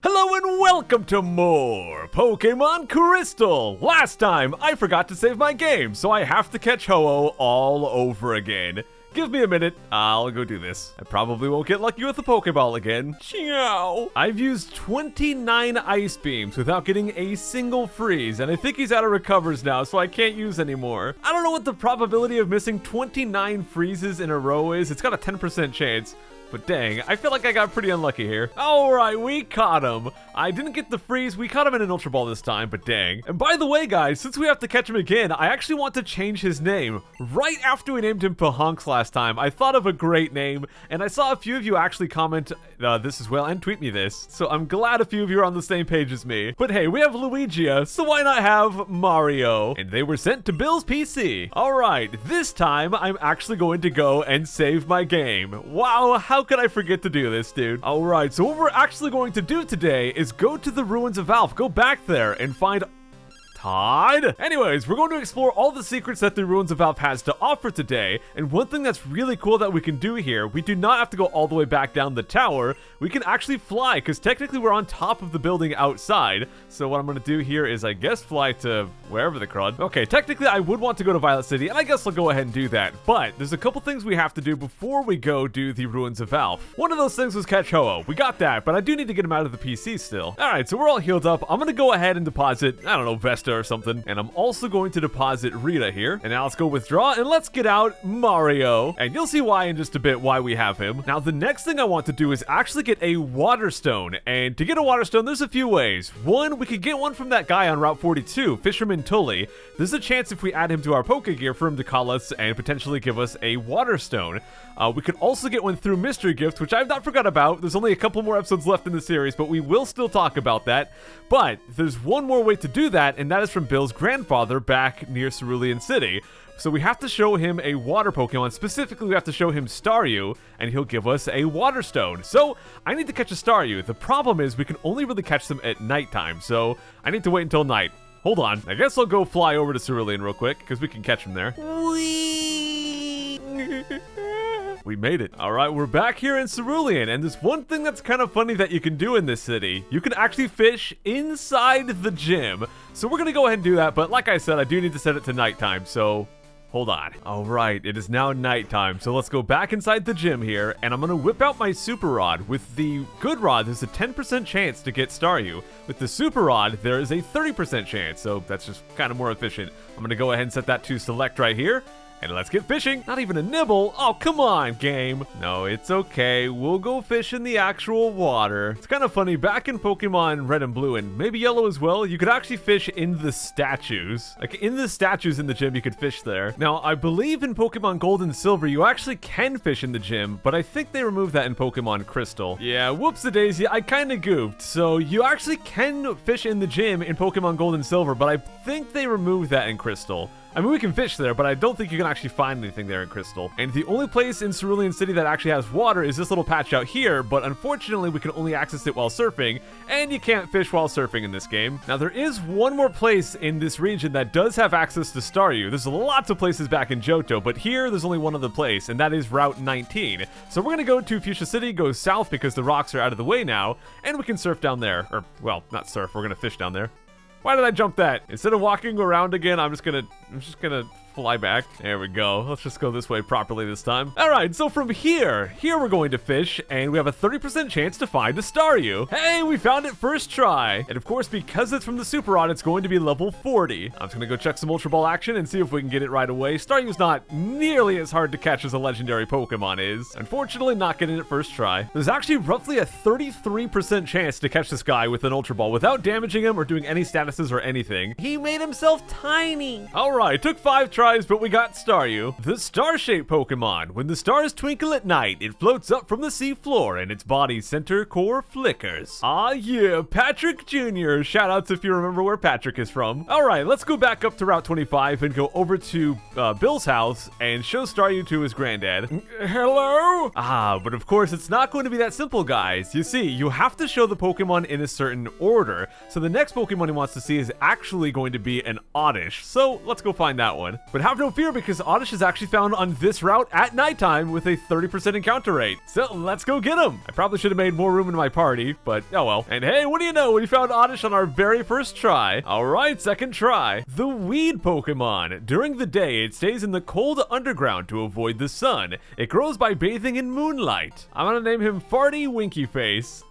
Hello and welcome to more Pokemon Crystal! Last time, I forgot to save my game, so I have to catch Ho-Oh all over again. Give me a minute, I'll go do this. I probably won't get lucky with the Pokeball again. Ciao! I've used 29 Ice Beams without getting a single freeze, and I think he's out of recovers now, so I can't use anymore. I don't know what the probability of missing 29 freezes in a row is. It's got a 10% chance. But dang, I feel like I got pretty unlucky here. Alright, we caught him. I didn't get the freeze. We caught him in an Ultra Ball this time, but dang. And by the way, guys, since we have to catch him again, I actually want to change his name. Right after we named him Pahunks last time, I thought of a great name, and I saw a few of you actually comment this as well and tweet me this. So I'm glad a few of you are on the same page as me. But hey, we have Luigia, so why not have Mario? And they were sent to Bill's PC. Alright, this time I'm actually going to go and save my game. Wow, how could I forget to do this, dude? Alright, so what we're actually going to do today is go to the Ruins of Valve, go back there and find Todd? Anyways, we're going to explore all the secrets that the Ruins of Valve has to offer today, and one thing that's really cool that we can do here, we do not have to go all the way back down the tower, we can actually fly, because technically we're on top of the building outside, so what I'm going to do here is, I guess, fly to wherever the crud. Okay, technically I would want to go to Violet City, and I guess I'll go ahead and do that, but there's a couple things we have to do before we go do the Ruins of Valve. One of those things was catch Ho-Oh. We got that, but I do need to get him out of the PC still. Alright, so we're all healed up. I'm going to go ahead and deposit, I don't know, Vesta or something, and I'm also going to deposit Rita here, and now let's go withdraw, and let's get out Mario, and you'll see why in just a bit why we have him. Now the next thing I want to do is actually get a Water Stone, and to get a Water Stone there's a few ways. One, we could get one from that guy on Route 42, Fisherman Tully. There's a chance if we add him to our Pokegear for him to call us and potentially give us a Water Stone. We could also get one through Mystery Gift, which I've not forgot about. There's only a couple more episodes left in the series, but we will still talk about that. But there's one more way to do that, and that is from Bill's grandfather back near Cerulean City. So we have to show him a water Pokemon. Specifically, we have to show him Staryu, and he'll give us a Water Stone. So I need to catch a Staryu. The problem is we can only really catch them at nighttime, so I need to wait until night. Hold on. I guess I'll go fly over to Cerulean real quick, because we can catch him there. Whee! We made it. All right, we're back here in Cerulean, and there's one thing that's kind of funny that you can do in this city. You can actually fish inside the gym. So we're gonna go ahead and do that, but like I said, I do need to set it to nighttime, so hold on. All right, it is now nighttime, so let's go back inside the gym here, and I'm gonna whip out my Super Rod. With the Good Rod, there's a 10% chance to get Staryu. With the Super Rod, there is a 30% chance, so that's just kind of more efficient. I'm gonna go ahead and set that to select right here. And let's get fishing. Not even a nibble. Oh, come on, game. No, it's okay. We'll go fish in the actual water. It's kind of funny. Back in Pokemon Red and Blue, and maybe Yellow as well, you could actually fish in the statues. Like, in the statues in the gym, you could fish there. Now, I believe in Pokemon Gold and Silver, you actually can fish in the gym, but I think they removed that in Pokemon Crystal. Yeah, whoops-a-daisy. I kind of goofed. So, you actually can fish in the gym in Pokemon Gold and Silver, but I think they removed that in Crystal. I mean, we can fish there, but I don't think you can actually find anything there in Crystal. And the only place in Cerulean City that actually has water is this little patch out here, but unfortunately we can only access it while surfing, and you can't fish while surfing in this game. Now there is one more place in this region that does have access to Staryu. There's lots of places back in Johto, but here there's only one other place, and that is Route 19. So we're gonna go to Fuchsia City, go south because the rocks are out of the way now, and we can surf down there. Or, well, not surf, we're gonna fish down there. Why did I jump that? Instead of walking around again, I'm just gonna fly back. There we go. Let's just go this way properly this time. All right, so from here we're going to fish, and we have a 30% chance to find a Staryu. Hey, we found it first try. And of course, because it's from the Super Rod, it's going to be level 40. I'm just gonna go check some Ultra Ball action and see if we can get it right away. Staryu's not nearly as hard to catch as a legendary Pokemon is. Unfortunately, not getting it first try. There's actually roughly a 33% chance to catch this guy with an Ultra Ball without damaging him or doing any statuses or anything. He made himself tiny. All right, took 5 tries, but we got Staryu. The star-shaped Pokemon. When the stars twinkle at night, it floats up from the sea floor and its body's center core flickers. Ah yeah, Patrick Jr. Shoutouts if you remember where Patrick is from. All right, let's go back up to Route 25 and go over to Bill's house and show Staryu to his granddad. Hello? Ah, but of course it's not going to be that simple, guys. You see, you have to show the Pokemon in a certain order. So the next Pokemon he wants to see is actually going to be an Oddish. So let's go find that one. But But have no fear because Oddish is actually found on this route at nighttime with a 30% encounter rate. So let's go get him. I probably should have made more room in my party, but oh well. And hey, what do you know? We found Oddish on our very first try. All right, second try. The weed Pokemon. During the day, it stays in the cold underground to avoid the sun. It grows by bathing in moonlight. I'm gonna name him Farty Winky Face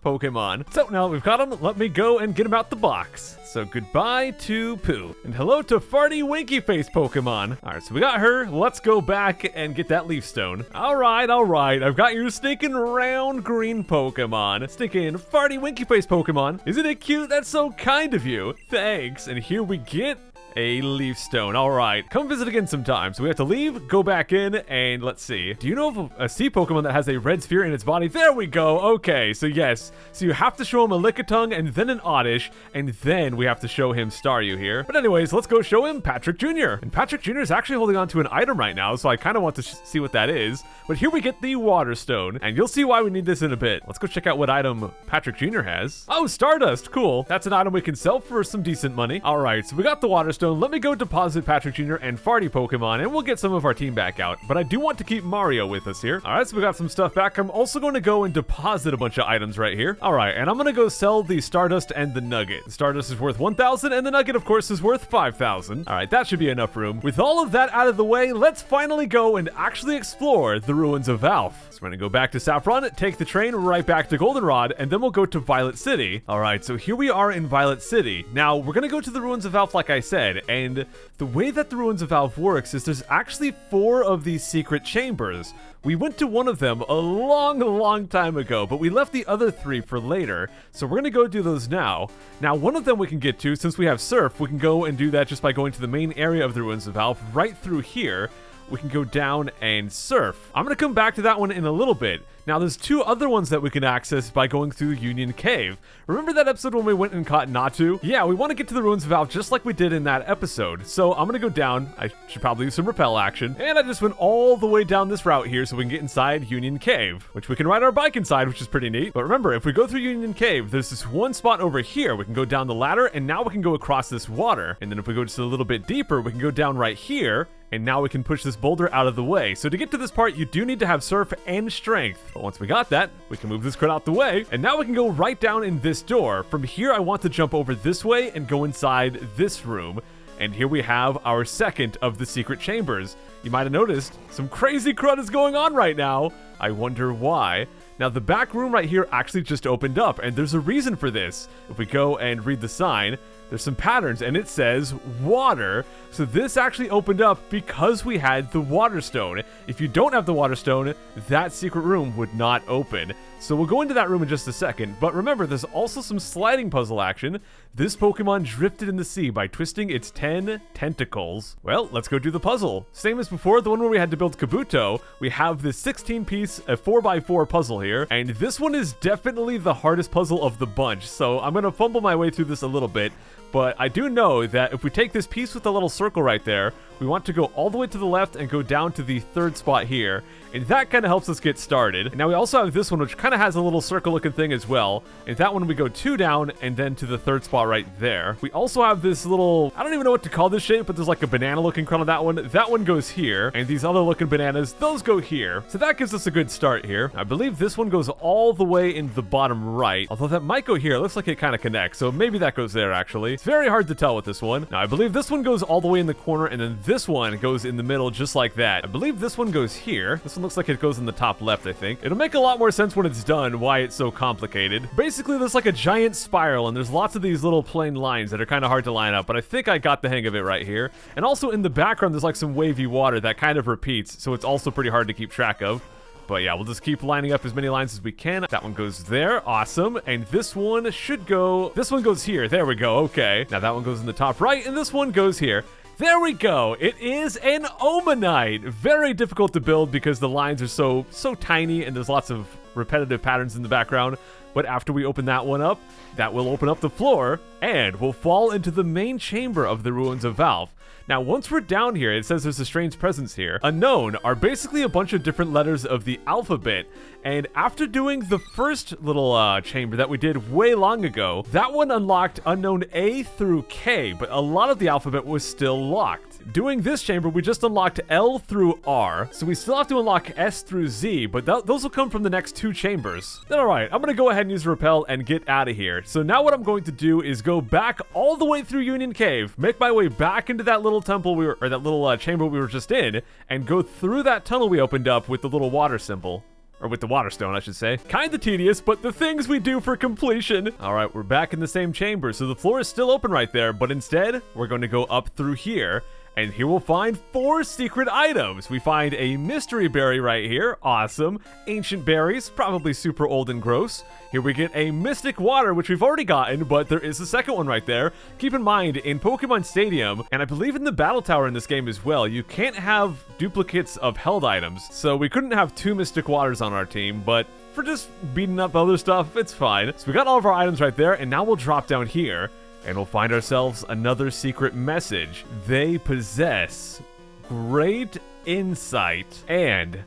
Pokemon. So now that we've got him, let me go and get him out the box. So goodbye to Pooh. And hello to Farty Winky Face Pokemon. All right, so we got her. Let's go back and get that Leaf Stone. All right. I've got your stinking round green Pokemon. Stinking Farty Winky Face Pokemon. Isn't it cute? That's so kind of you. Thanks. And here we get a Leaf Stone. All right, come visit again sometime. So we have to leave, go back in, and let's see. Do you know of a sea Pokemon that has a red sphere in its body? There we go. Okay, so yes. So you have to show him a Lickitung and then an Oddish, and then we have to show him Staryu here. But anyways, let's go show him Patrick Jr. And Patrick Jr. is actually holding on to an item right now, so I kind of want to see what that is. But here we get the Water Stone, and you'll see why we need this in a bit. Let's go check out what item Patrick Jr. has. Oh, Stardust. Cool. That's an item we can sell for some decent money. All right, so we got the Water Stone. Let me go deposit Patrick Jr. and Farty Pokemon, and we'll get some of our team back out. But I do want to keep Mario with us here. All right, so we got some stuff back. I'm also going to go and deposit a bunch of items right here. All right, and I'm going to go sell the Stardust and the Nugget. The Stardust is worth 1,000, and the Nugget, of course, is worth 5,000. All right, that should be enough room. With all of that out of the way, let's finally go and actually explore the ruins of Valve. So we're going to go back to Saffron, take the train right back to Goldenrod, and then we'll go to Violet City. All right, so here we are in Violet City. Now, we're going to go to the ruins of Valve, like I said, and the way that the ruins of Valve works is there's actually 4 of these secret chambers. We went to one of them a long time ago, but we left the other 3 for later. So we're gonna go do those now. Now, one of them we can get to, since we have Surf, we can go and do that just by going to the main area of the ruins of Valve right through here. We can go down and surf. I'm gonna come back to that one in a little bit. Now, there's 2 other ones that we can access by going through Union Cave. Remember that episode when we went and caught Natu? Yeah, we want to get to the ruins of Valve just like we did in that episode. So I'm gonna go down. I should probably use some repel action. And I just went all the way down this route here so we can get inside Union Cave, which we can ride our bike inside, which is pretty neat. But remember, if we go through Union Cave, there's this one spot over here. We can go down the ladder, and now we can go across this water. And then if we go just a little bit deeper, we can go down right here, and now we can push this boulder out of the way. So to get to this part, you do need to have Surf and Strength. But once we got that, we can move this crit out the way, and now we can go right down in this door. From here, I want to jump over this way and go inside this room. And here we have our second of the secret chambers. You might have noticed some crazy crud is going on right now. I wonder why. Now, the back room right here actually just opened up, and there's a reason for this. If we go and read the sign, there's some patterns, and it says water. So this actually opened up because we had the Water Stone. If you don't have the Water Stone, that secret room would not open. So we'll go into that room in just a second. But remember, there's also some sliding puzzle action. This Pokemon drifted in the sea by twisting its 10 tentacles. Well, let's go do the puzzle. Same as before, the one where we had to build Kabuto, we have this 16-piece, a 4x4 puzzle here. And this one is definitely the hardest puzzle of the bunch. So I'm going to fumble my way through this a little bit. But I do know that if we take this piece with the little circle right there, we want to go all the way to the left and go down to the 3rd spot here. And that kind of helps us get started. And now we also have this one, which kind of has a little circle looking thing as well. And that one we go 2 down and then to the 3rd spot right there. We also have this little, I don't even know what to call this shape, but there's like a banana looking crown on that one. That one goes here. And these other looking bananas, those go here. So that gives us a good start here. I believe this one goes all the way in the bottom right. Although that might go here. It looks like it kind of connects. So maybe that goes there actually. It's very hard to tell with this one. Now I believe this one goes all the way in the corner, and then this one goes in the middle just like that. I believe this one goes here. This one looks like it goes in the top left, I think. It'll make a lot more sense when it's done why it's so complicated. Basically, there's like a giant spiral, and there's lots of these little plain lines that are kind of hard to line up, but I think I got the hang of it right here. And also in the background, there's like some wavy water that kind of repeats, so it's also pretty hard to keep track of. But yeah, we'll just keep lining up as many lines as we can. That one goes there. Awesome. And this one should go... This one goes here. There we go. Okay. Now that one goes in the top right, and this one goes here. There we go. It is an Omanite. Very difficult to build because the lines are so tiny and there's lots of repetitive patterns in the background. But after we open that one up, that will open up the floor, and we'll fall into the main chamber of the Ruins of Valve. Now, once we're down here, it says there's a strange presence here. Unknown are basically a bunch of different letters of the alphabet, and after doing the first little chamber that we did way long ago, that one unlocked unknown A through K, but a lot of the alphabet was still locked. Doing this chamber, we just unlocked L through R, so we still have to unlock S through Z, but those will come from the next 2 chambers. Then alright, I'm gonna go ahead and use Repel and get out of here. So now what I'm going to do is go back all the way through Union Cave, make my way back into that little temple that little chamber we were just in, and go through that tunnel we opened up with the little water symbol. Or with the water stone, I should say. Kinda tedious, but the things we do for completion. Alright, we're back in the same chamber, so the floor is still open right there, but instead, we're going to go up through here. And here we'll find 4 secret items. We find a mystery berry right here. Awesome. Ancient berries, probably super old and gross. Here we get a mystic water, which we've already gotten, but there is a second one right there. Keep in mind, in Pokemon Stadium, and I believe in the Battle Tower in this game as well, you can't have duplicates of held items. So we couldn't have 2 mystic waters on our team, but for just beating up other stuff, it's fine. So we got all of our items right there, and now we'll drop down here. And we'll find ourselves another secret message. They possess great insight and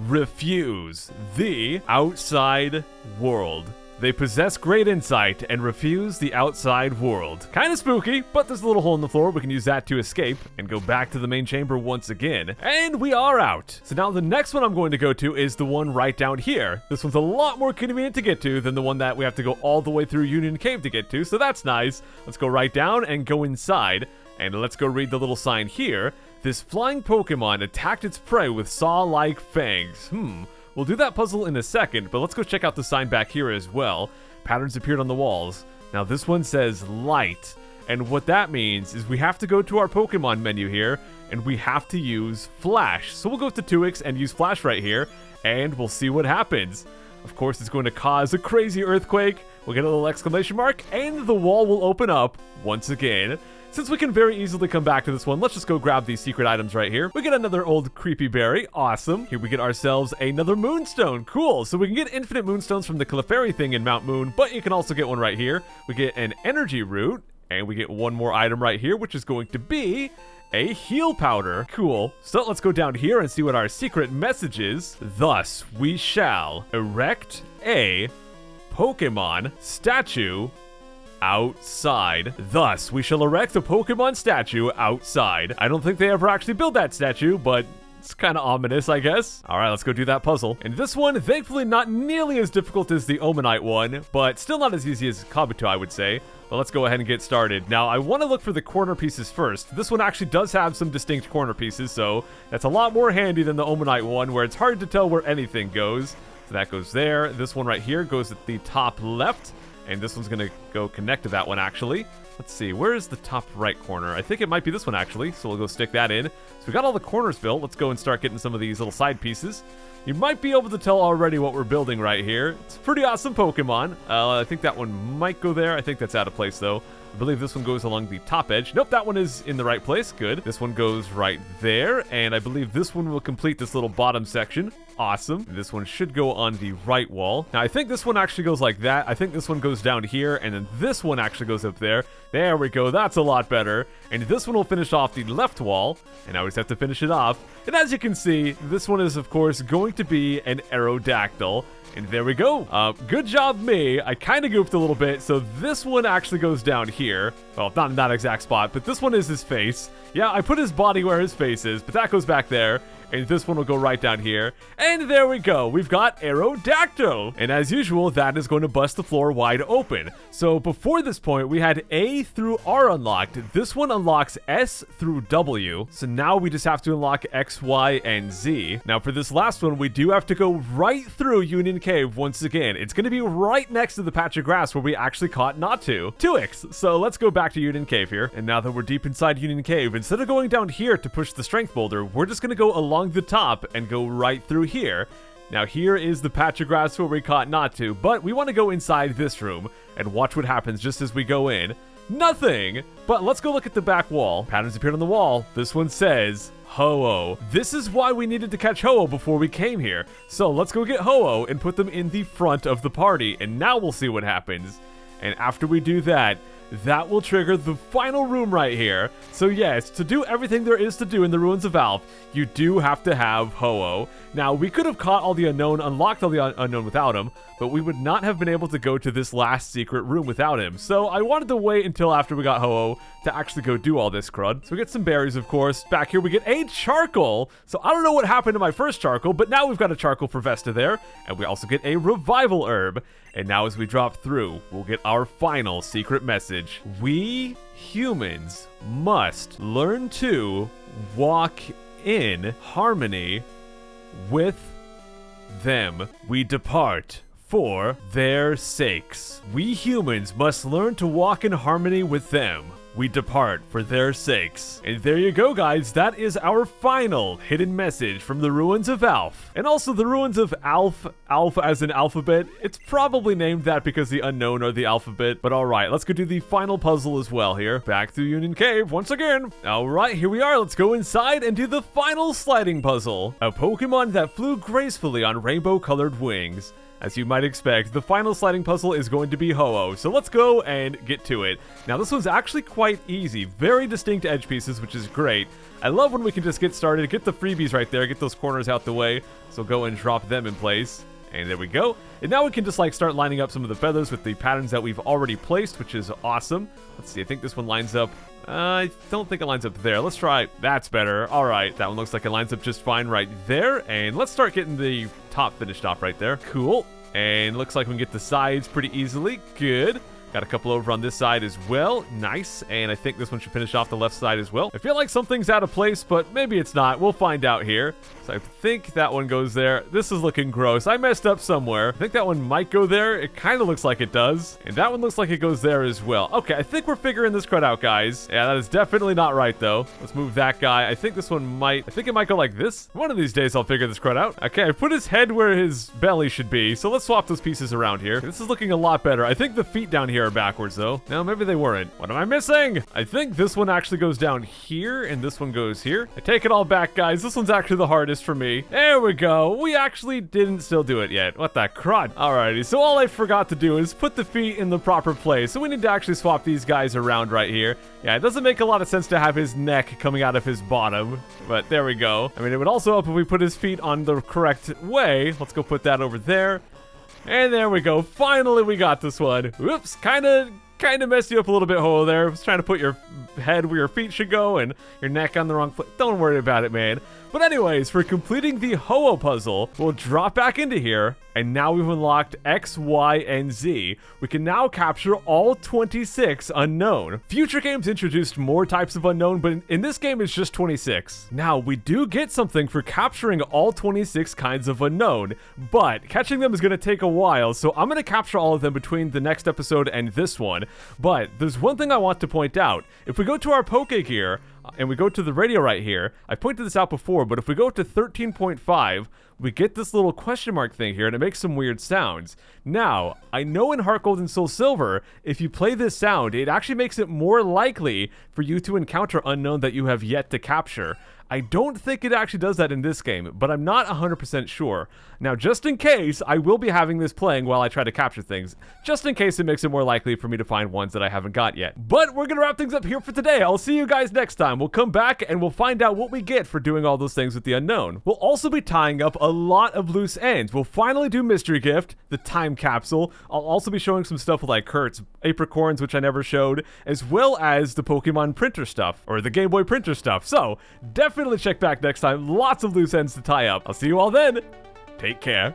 refuse the outside world. They possess great insight and refuse the outside world. Kind of spooky, but there's a little hole in the floor. We can use that to escape and go back to the main chamber once again. And we are out. So now the next one I'm going to go to is the one right down here. This one's a lot more convenient to get to than the one that we have to go all the way through Union Cave to get to, so that's nice. Let's go right down and go inside. And let's go read the little sign here. This flying Pokemon attacked its prey with saw-like fangs. We'll do that puzzle in a second, but let's go check out the sign back here as well. Patterns appeared on the walls. Now this one says light, and what that means is we have to go to our Pokemon menu here, and we have to use Flash. So we'll go to 2x and use Flash right here, and we'll see what happens. Of course, it's going to cause a crazy earthquake. We'll get a little exclamation mark, and the wall will open up once again. Since we can very easily come back to this one, let's just go grab these secret items right here. We get another old creepy berry. Awesome. Here we get ourselves another moonstone. Cool. So we can get infinite moonstones from the Clefairy thing in Mount Moon, but you can also get one right here. We get an energy root, and we get one more item right here, which is going to be a heal powder. Cool. So let's go down here and see what our secret message is. Thus, we shall erect a Pokemon statue outside. Thus, we shall erect a Pokemon statue outside. I don't think they ever actually built that statue, but it's kind of ominous, I guess. All right, let's go do that puzzle. And this one, thankfully, not nearly as difficult as the Omanite one, but still not as easy as Kabuto, I would say. But let's go ahead and get started. Now, I want to look for the corner pieces first. This one actually does have some distinct corner pieces, so that's a lot more handy than the Omanite one, where it's hard to tell where anything goes. So that goes there. This one right here goes at the top left. And this one's gonna go connect to that one, actually. Let's see, where is the top right corner? I think it might be this one, actually, so we'll go stick that in. So we got all the corners built. Let's go and start getting some of these little side pieces. You might be able to tell already what we're building right here. It's a pretty awesome Pokemon. I think that one might go there. I think that's out of place, though. I believe this one goes along the top edge. Nope, that one is in the right place. Good. This one goes right there, and I believe this one will complete this little bottom section. Awesome. This one should go on the right wall. Now, I think this one actually goes like that. I think this one goes down here, and then this one actually goes up there. There we go. That's a lot better. And this one will finish off the left wall, and I just have to finish it off. And as you can see, this one is, of course, going to be an Aerodactyl. And there we go. Good job, me. I kind of goofed a little bit, so this one actually goes down here. Well, not in that exact spot, but this one is his face. Yeah, I put his body where his face is, but that goes back there. And this one will go right down here. And there we go. We've got Aerodactyl. And as usual, that is going to bust the floor wide open. So before this point, we had A through R unlocked. This one unlocks S through W. So now we just have to unlock X, Y, and Z. Now for this last one, we do have to go right through Union Cave once again. It's going to be right next to the patch of grass where we actually caught Natu. 2x. So let's go back to Union Cave here. And now that we're deep inside Union Cave, instead of going down here to push the strength boulder, we're just going to go along the top and go right through here. Now here is the patch of grass where we caught Natu, but we want to go inside this room and watch what happens just as we go in. Nothing. But let's go look at the back wall. Patterns appeared on the wall. This one says Ho-Oh. This is why we needed to catch Ho-Oh before we came here. So let's go get Ho-Oh and put them in the front of the party, and now we'll see what happens. And after we do that, that will trigger the final room right here. So yes, to do everything there is to do in the Ruins of Alph, you do have to have Ho-Oh. Now, we could have caught all the unknown, unlocked all the unknown without him, but we would not have been able to go to this last secret room without him. So I wanted to wait until after we got Ho-Oh to actually go do all this crud. So we get some berries, of course. Back here we get a charcoal. So I don't know what happened to my first charcoal, but now we've got a charcoal for Vesta there. And we also get a revival herb. And now as we drop through, we'll get our final secret message. We humans must learn to walk in harmony with them. We depart for their sakes. We humans must learn to walk in harmony with them. We depart for their sakes. And there you go, guys. That is our final hidden message from the Ruins of Alph. And also the Ruins of Alph, Alpha as in alphabet. It's probably named that because the unknown are the alphabet. But all right, let's go do the final puzzle as well here. Back through Union Cave once again. All right, here we are. Let's go inside and do the final sliding puzzle. A Pokemon that flew gracefully on rainbow-colored wings. As you might expect, the final sliding puzzle is going to be Ho-Oh, so let's go and get to it. Now, this one's actually quite easy. Very distinct edge pieces, which is great. I love when we can just get started, get the freebies right there, get those corners out the way, so go and drop them in place. And there we go. And now we can just like start lining up some of the feathers with the patterns that we've already placed, which is awesome. Let's see, I think this one lines up. I don't think it lines up there. Let's try. That's better. All right, that one looks like it lines up just fine right there. And let's start getting the top finished off right there. Cool. And looks like we can get the sides pretty easily. Good. Got a couple over on this side as well. Nice. And I think this one should finish off the left side as well. I feel like something's out of place, but maybe it's not. We'll find out here. So I think that one goes there. This is looking gross. I messed up somewhere. I think that one might go there. It kind of looks like it does. And that one looks like it goes there as well. Okay, I think we're figuring this crud out, guys. Yeah, that is definitely not right, though. Let's move that guy. I think this one might... I think it might go like this. One of these days, I'll figure this crud out. Okay, I put his head where his belly should be. So let's swap those pieces around here. This is looking a lot better. I think the feet down here are backwards, though. No, maybe they weren't. What am I missing? I think this one actually goes down here, and this one goes here. I take it all back, guys. This one's actually the hardest for me. There we go. We actually didn't still do it yet. What the crud? Alrighty, so all I forgot to do is put the feet in the proper place. So we need to actually swap these guys around right here. Yeah, it doesn't make a lot of sense to have his neck coming out of his bottom, but there we go. I mean, it would also help if we put his feet on the correct way. Let's go put that over there. And there we go. Finally, we got this one. Whoops, kind of messed you up a little bit, Ho there. I was trying to put your head where your feet should go and your neck on the wrong place. Don't worry about it, man. But anyways, for completing the Ho-Oh puzzle, we'll drop back into here, and now we've unlocked X, Y, and Z. We can now capture all 26 unknown. Future games introduced more types of unknown, but in this game it's just 26. Now, we do get something for capturing all 26 kinds of unknown, but catching them is going to take a while, so I'm going to capture all of them between the next episode and this one. But there's one thing I want to point out. If we go to our Poke Gear, and we go to the radio right here, I pointed this out before, but if we go to 13.5, we get this little question mark thing here, and it makes some weird sounds. Now, I know in Heart Gold and Soul Silver, if you play this sound, it actually makes it more likely for you to encounter unknown that you have yet to capture. I don't think it actually does that in this game, but I'm not 100% sure. Now, just in case, I will be having this playing while I try to capture things, just in case it makes it more likely for me to find ones that I haven't got yet. But we're going to wrap things up here for today. I'll see you guys next time. We'll come back and we'll find out what we get for doing all those things with the unknown. We'll also be tying up a lot of loose ends. We'll finally do Mystery Gift, the time capsule. I'll also be showing some stuff with like Kurt's apricorns, which I never showed, as well as the Pokemon printer stuff, or the Game Boy printer stuff. So, definitely check back next time. Lots of loose ends to tie up. I'll see you all then. Take care.